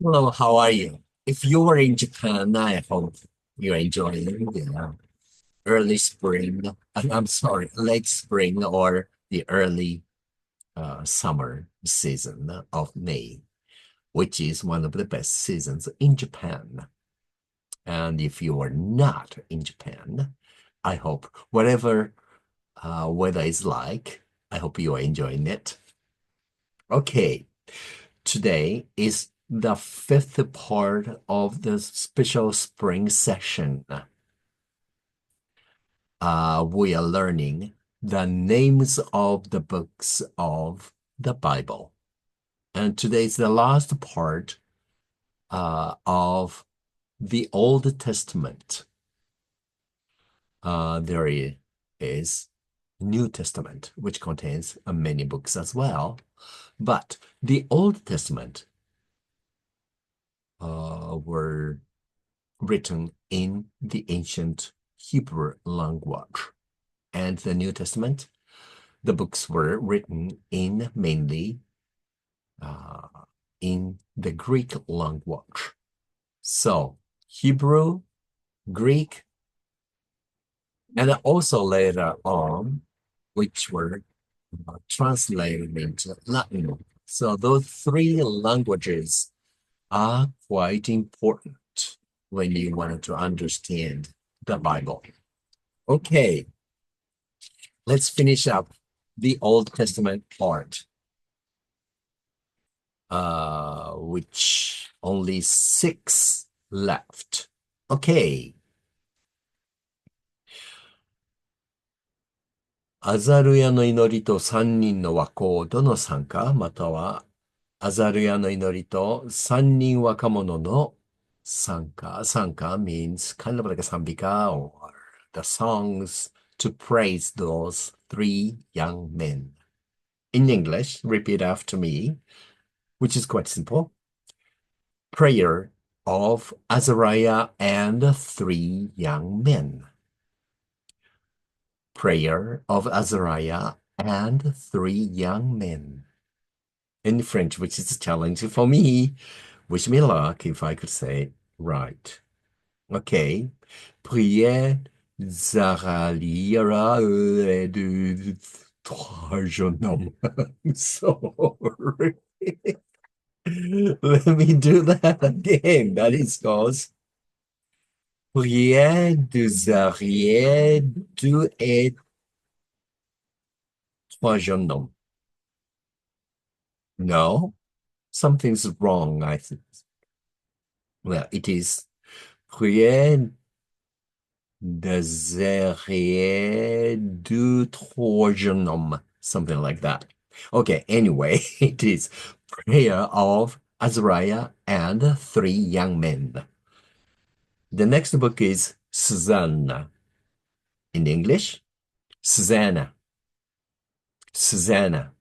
Hello, how are you? If you were in Japan, I hope you're enjoying the early spring. I'm sorry, late spring or the early summer season of May, which is one of the best seasons in Japan. And if you are not in Japan, I hope whatever weather is like, I hope you are enjoying it. Okay, today is the fifth part of the special spring session. We are learning the names of the books of the Bible. And today is the last part of the Old Testament. There is New Testament, which contains many books as well. But the Old Testament were written in the ancient Hebrew language. And the New Testament, the books were written in mainly in the Greek language. So Hebrew, Greek, and also later on, which were translated into Latin. So those three languages are quite important when you want to understand the Bible. Okay, let's finish up the Old Testament part, which only 6 left. Okay. アザルヤの祈りと三人の若者の賛歌、またはアザルヤの祈りと三人若者の賛歌。賛歌 means kind of like a sambika or the songs to praise those 3 young men. In English, repeat after me, which is quite simple. Prayer of Azariah and 3 young men. Prayer of Azariah and 3 young men. In French, which is a challenge for me. Wish me luck if I could say it right. Okay. Prière Azariah et de 3 jeunes hommes. I'm sorry. Let me do that again. That is called Prière d'Azariah et 3 jeunes hommes. No, something's wrong, I think. Well, it is Prière d'Azariah du trois jeunes hommes, something like that. Okay, anyway, it is Prayer of Azariah and 3 young men. The next book is Susanna. In English, Susanna. Susanna.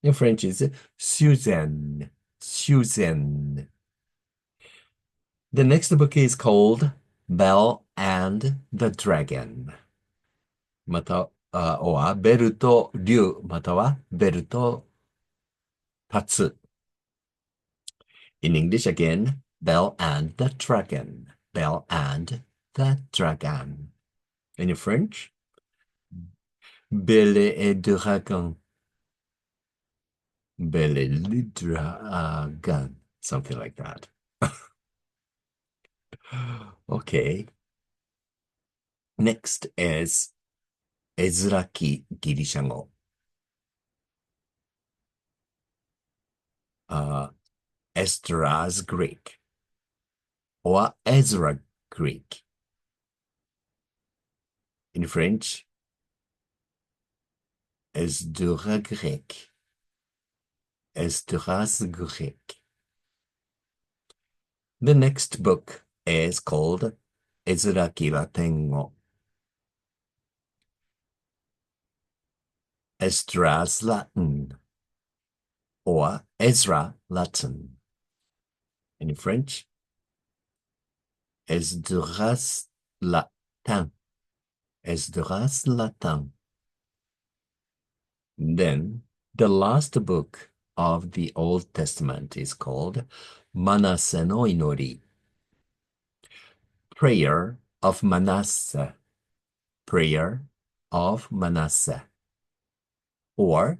In French, it's Suzanne. Suzanne. The next book is called Bell and the Dragon. またはベルと竜、またはベルと立つ。In English again, Bell and the Dragon. Bell and the Dragon. In French, Belle et Dragon. Belle et le Dragon. Something like that. Okay. Next is エズラ記ギリシャ語。Esdras Greek or Ezra Greek. In French, Esdras Greek. Esdras Greek. The next book is called Ezra記ラテン語. Esdras Latin or Ezra Latin. In French, Esdras Latin. Esdras Latin. Then the last book of the Old Testament is called Manasse no祈り. Prayer of Manasseh. Prayer of Manasseh. Or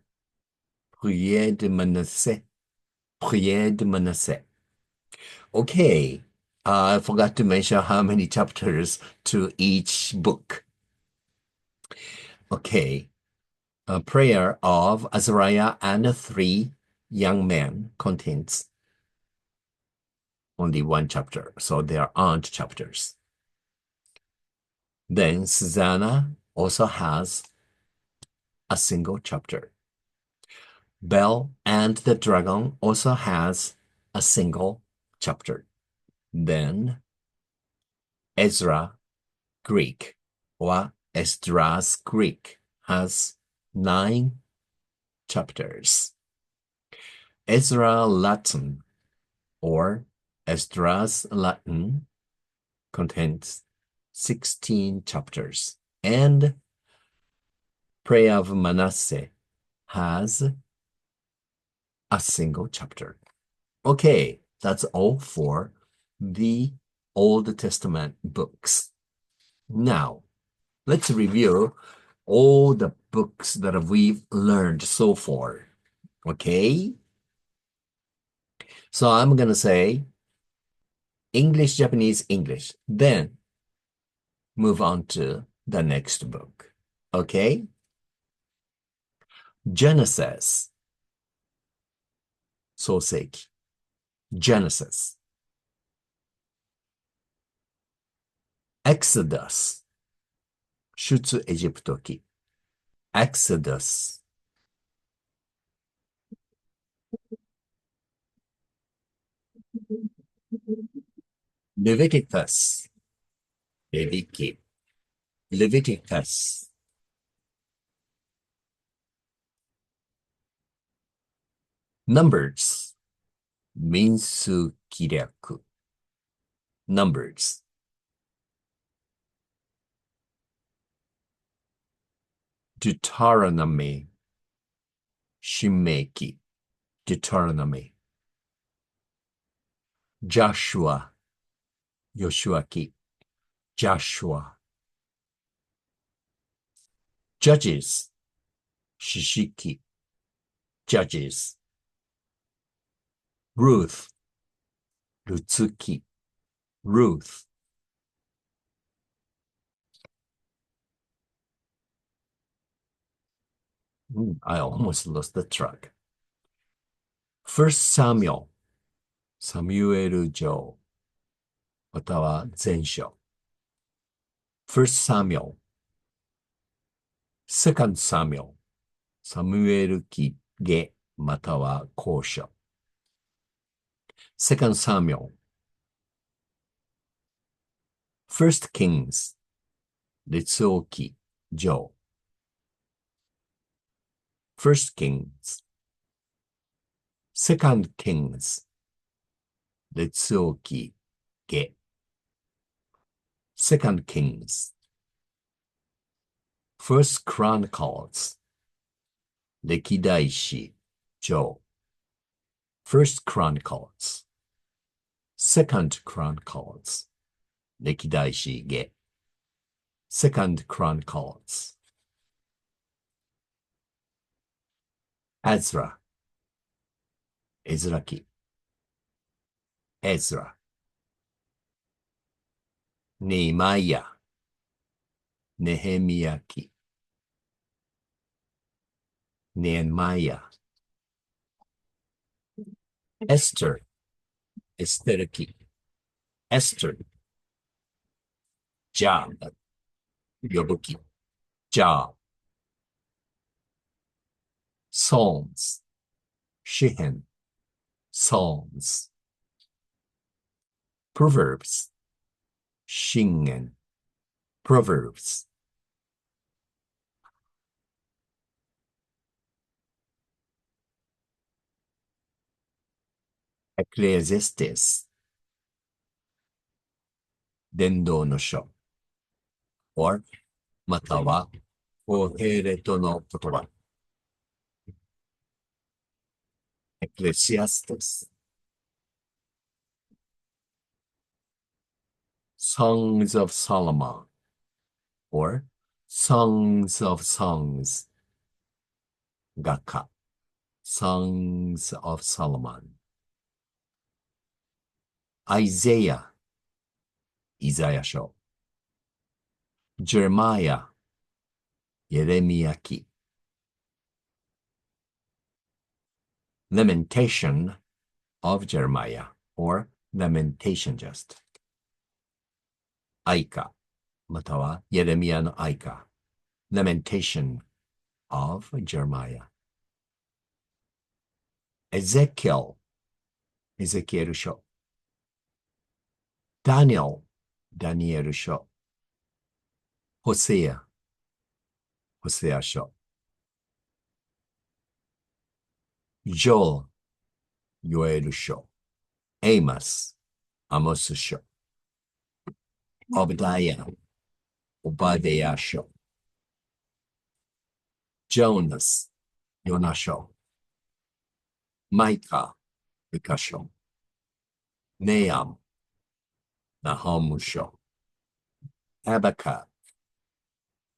Prière de Manasseh. Prière de Manasseh. Okay, I forgot to mention how many chapters to each book. Okay, a prayer of Azariah and 3 young men contains only 1 chapter, so there aren't chapters. Then Susanna also has a single chapter. Bell and the Dragon also has a single chapter. Then Ezra Greek or Esdras Greek has 9 chapters. Ezra Latin or Esdras Latin contains 16 chapters, and Prayer of Manasseh has a single chapter. Okay, that's all for the Old Testament books. Now, let's review all the books that we've learned so far. Okay? So I'm going to say English, Japanese, English. Then move on to the next book. Okay? Genesis. 創世記 Genesis. Exodus. 出エジプト記 Exodus. Leviticus. レビ記 Leviticus. Numbers. 民数記略 Numbers. Deuteronomy. 新明記 Deuteronomy. Joshua. ヨシュア記 Joshua. Judges. 士師記 Judges. Ruth. ルツ記 Ruth. I almost lost the track. First Samuel. サミュエル書または前書。First Samuel. Second Samuel. サムエル記下または後書。Second Samuel. First Kings. 列王記上。First Kings. Second Kings. 列王記下。Second Kings. First Chronicles. 歴代史上。First Chronicles. Second Chronicles. 歴代史下。Second Chronicles. Ezra. エズラ記。Ezra. Nehemiah. ネヘミヤ記。Nehemiah. Esther. エステル記。Esther. じゃあ、呼ぶ記。じゃあ。Psalms. 詩編。Psalms. Proverbs. 箴言。Proverbs. Ecclesiastes. 伝道の書。or または、コヘレトの言葉。Ecclesiastes. Songs of Solomon, or Songs of Songs, 画家 Songs of Solomon. Isaiah, イザヤ書 Jeremiah, エレミヤ記 Lamentation of Jeremiah, or Lamentation just. 哀歌またはエレミヤの哀歌 Lamentation of Jeremiah. Ezekiel, エゼキエル書 Daniel, ダニエル書 Hosea, ホセア書 Joel, ヨエル書 Amos, アモス書 Obadiah, オバデヤ書 Jonas, ヨナ書 Micah, ミカ書 Nahum, ナホム書 Habakkuk,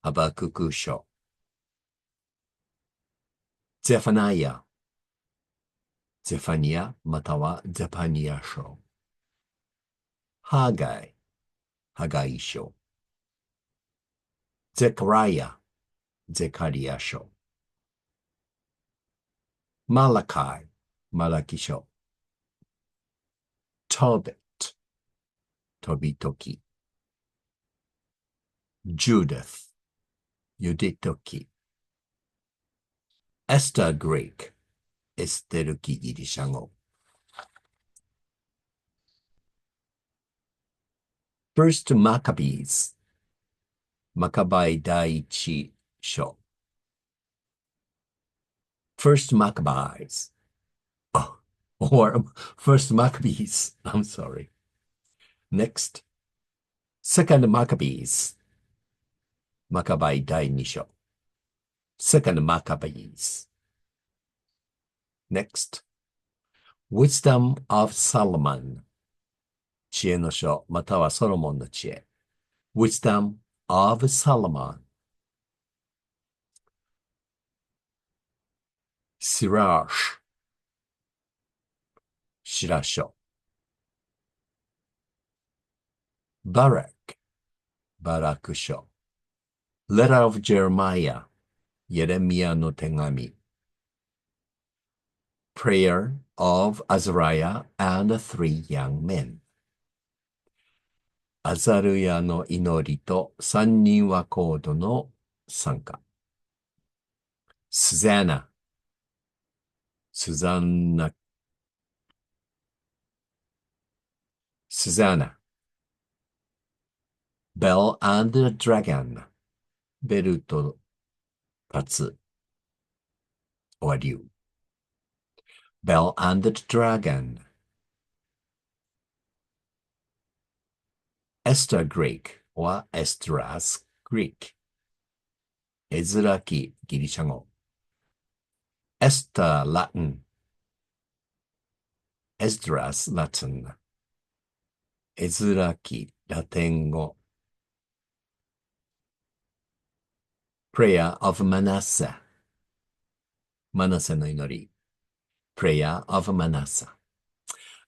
ハバクク書 Zephaniah, ゼファニアまたはゼパニア書 Haggai, ハガイ書 Zechariah, ゼカリア書 Malachi, マラキ書 Tobit, トビトキ Judith, ユディトキ Esther Greek, エステル記ギリシャ語 First Maccabees, マカバイ第一書 First Maccabees, or First Maccabees, I'm sorry. Next, Second Maccabees, マカバイ第二書 Second Maccabees. Next, Wisdom of Solomon, 知恵の書またはソロモンの知恵 Wisdom of Solomon. Sirach, シラ書 Barak, バラク書 Letter of Jeremiah, エレミヤの手紙 Prayer of Azariah and three young men. アザルヤの祈りと三人若者の賛歌。スザンナ、スザンナ、スザンナ。Bell and the Dragon、ベルと立つ。終わり。Bell and the Dragon. Esther Greek or Esdras Greek. エズラ記ギリシャ語。Esther Latin. Esdras Latin. エズラ記ラテン語。Prayer of Manasseh. マナセの祈り。Prayer of Manasseh.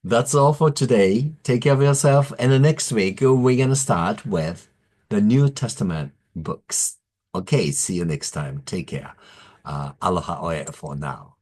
That's all for today. Take care of yourself. And the next week, we're going to start with the New Testament books. Okay, see you next time. Take care. Aloha oe for now.